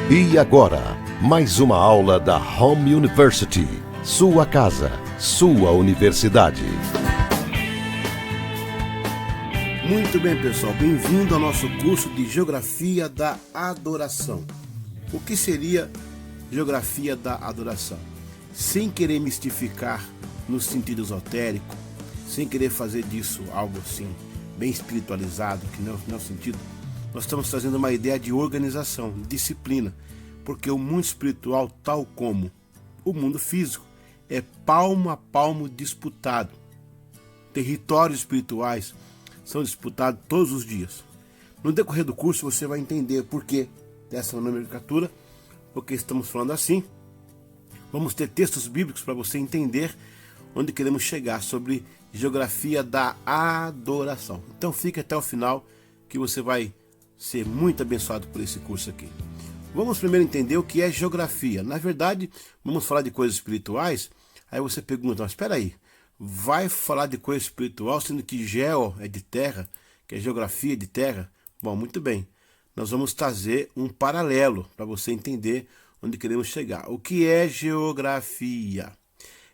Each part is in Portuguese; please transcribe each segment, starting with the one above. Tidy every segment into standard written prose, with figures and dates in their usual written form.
E agora, mais uma aula da Home University. Sua casa, sua universidade. Muito bem, pessoal. Bem-vindo ao nosso curso de Geografia da Adoração. O que seria Geografia da Adoração? Sem querer mistificar no sentido esotérico, sem querer fazer disso algo assim, bem espiritualizado, que não é o sentido, nós estamos trazendo uma ideia de organização, de disciplina, porque o mundo espiritual, tal como o mundo físico, é palmo a palmo disputado. Territórios espirituais são disputados todos os dias. No decorrer do curso você vai entender por que dessa nomenclatura, porque estamos falando assim. Vamos ter textos bíblicos para você entender onde queremos chegar sobre geografia da adoração. Então fique até o final que você vai ser muito abençoado por esse curso aqui. Vamos primeiro entender o que é geografia. Na verdade, vamos falar de coisas espirituais. Aí você pergunta, mas espera aí, vai falar de coisa espiritual sendo que geo é de terra, que é geografia de terra? Bom, muito bem. Nós vamos trazer um paralelo para você entender onde queremos chegar. O que é geografia?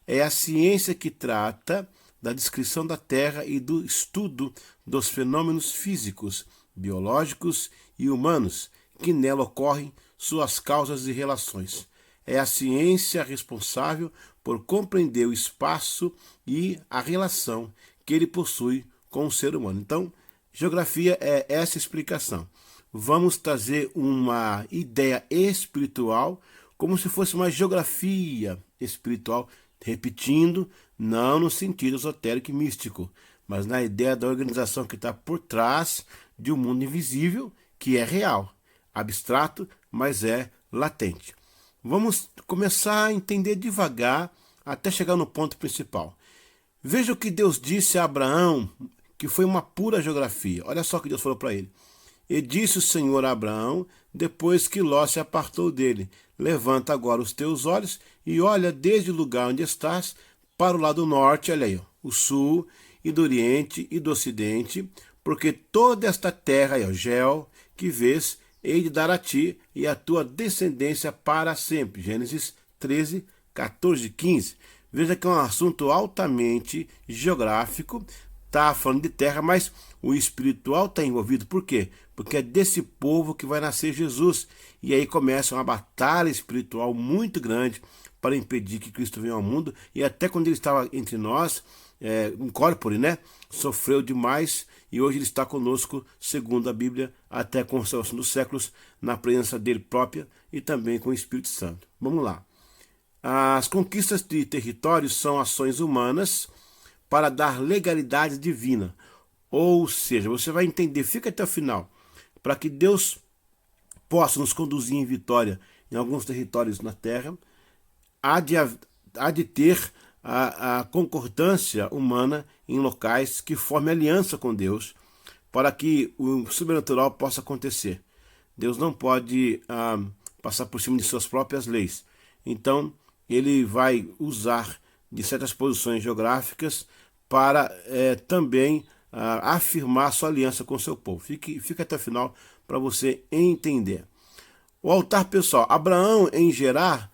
É a ciência que trata da descrição da Terra e do estudo dos fenômenos físicos, biológicos e humanos que nela ocorrem, suas causas e relações. É a ciência responsável por compreender o espaço e a relação que ele possui com o ser humano. Então, geografia é essa explicação. Vamos trazer uma ideia espiritual, como se fosse uma geografia espiritual, repetindo, não no sentido esotérico e místico, mas na ideia da organização que está por trás de um mundo invisível, que é real, abstrato, mas é latente. Vamos começar a entender devagar até chegar no ponto principal. Veja o que Deus disse a Abraão, que foi uma pura geografia. Olha só o que Deus falou para ele. E disse o Senhor a Abraão, depois que Ló se apartou dele: levanta agora os teus olhos e olha desde o lugar onde estás para o lado norte, olha aí, o sul, e do oriente e do ocidente, porque toda esta terra é o gel que vês, hei de dar a ti e a tua descendência para sempre. Gênesis 13, 14 e 15. Veja que é um assunto altamente geográfico, está falando de terra, mas o espiritual está envolvido. Por quê? Porque é desse povo que vai nascer Jesus. E aí começa uma batalha espiritual muito grande para impedir que Cristo venha ao mundo. E até quando ele estava entre nós, incorpore, sofreu demais, e hoje ele está conosco, segundo a Bíblia, até a consumação dos séculos, na presença dele própria e também com o Espírito Santo. Vamos lá. As conquistas de territórios são ações humanas para dar legalidade divina. Ou seja, você vai entender, fica até o final, para que Deus possa nos conduzir em vitória em alguns territórios na terra, há de ter a concordância humana em locais que formem aliança com Deus, para que o sobrenatural possa acontecer. Deus não pode passar por cima de suas próprias leis. Então, ele vai usar de certas posições geográficas para também afirmar sua aliança com o seu povo. Fica até o final para você entender. O altar pessoal. Abraão, em Gerar,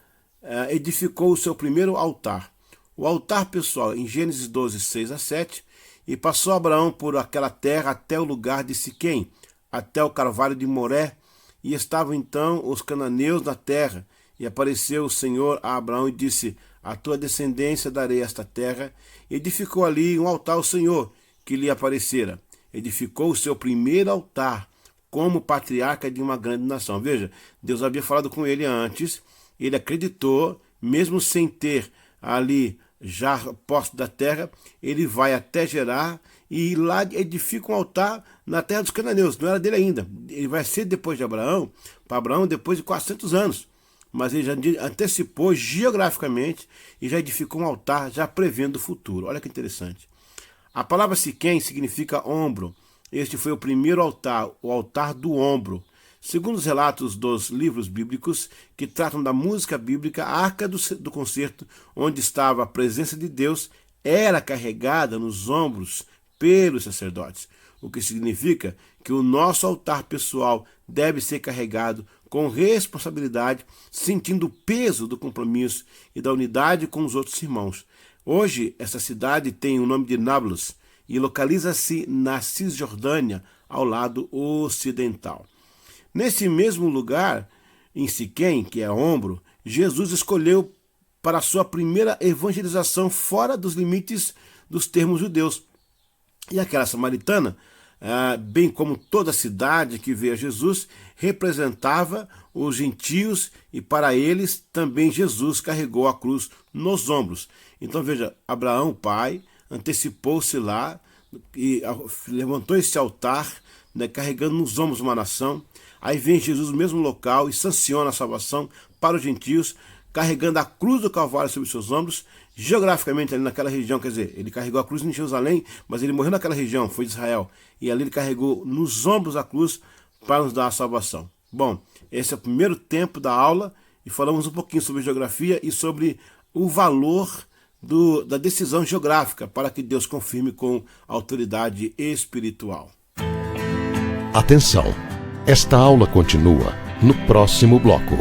edificou o seu primeiro altar. O altar pessoal, em Gênesis 12, 6 a 7, e passou Abraão por aquela terra até o lugar de Siquém, até o carvalho de Moré, e estavam então os cananeus na terra, e apareceu o Senhor a Abraão e disse: a tua descendência darei esta terra. E edificou ali um altar ao Senhor, que lhe aparecera. Edificou o seu primeiro altar, como patriarca de uma grande nação. Veja, Deus havia falado com ele antes, ele acreditou, mesmo sem ter ali já posto da terra, ele vai até Gerar e lá edifica um altar na terra dos cananeus. Não era dele ainda, ele vai ser depois de Abraão, para Abraão depois de 400 anos, mas ele já antecipou geograficamente e já edificou um altar já prevendo o futuro. Olha que interessante. A palavra Siquém significa ombro. Este foi o primeiro altar, o altar do ombro. Segundo os relatos dos livros bíblicos que tratam da música bíblica, a arca do concerto, onde estava a presença de Deus, era carregada nos ombros pelos sacerdotes, o que significa que o nosso altar pessoal deve ser carregado com responsabilidade, sentindo o peso do compromisso e da unidade com os outros irmãos. Hoje, essa cidade tem o nome de Nablus e localiza-se na Cisjordânia, ao lado ocidental. Nesse mesmo lugar, em Siquém, que é Ombro, Jesus escolheu para a sua primeira evangelização fora dos limites dos termos judeus. E aquela samaritana, bem como toda a cidade que veio a Jesus, representava os gentios e para eles também Jesus carregou a cruz nos ombros. Então veja, Abraão, o pai, antecipou-se lá e levantou esse altar, né, carregando nos ombros uma nação. Aí vem Jesus no mesmo local e sanciona a salvação para os gentios, carregando a cruz do Calvário sobre seus ombros, geograficamente ali naquela região. Quer dizer, ele carregou a cruz em Jerusalém, mas ele morreu naquela região, foi de Israel, e ali ele carregou nos ombros a cruz para nos dar a salvação. Bom, esse é o primeiro tempo da aula e falamos um pouquinho sobre geografia e sobre o valor da decisão geográfica para que Deus confirme com autoridade espiritual. Atenção! Esta aula continua no próximo bloco.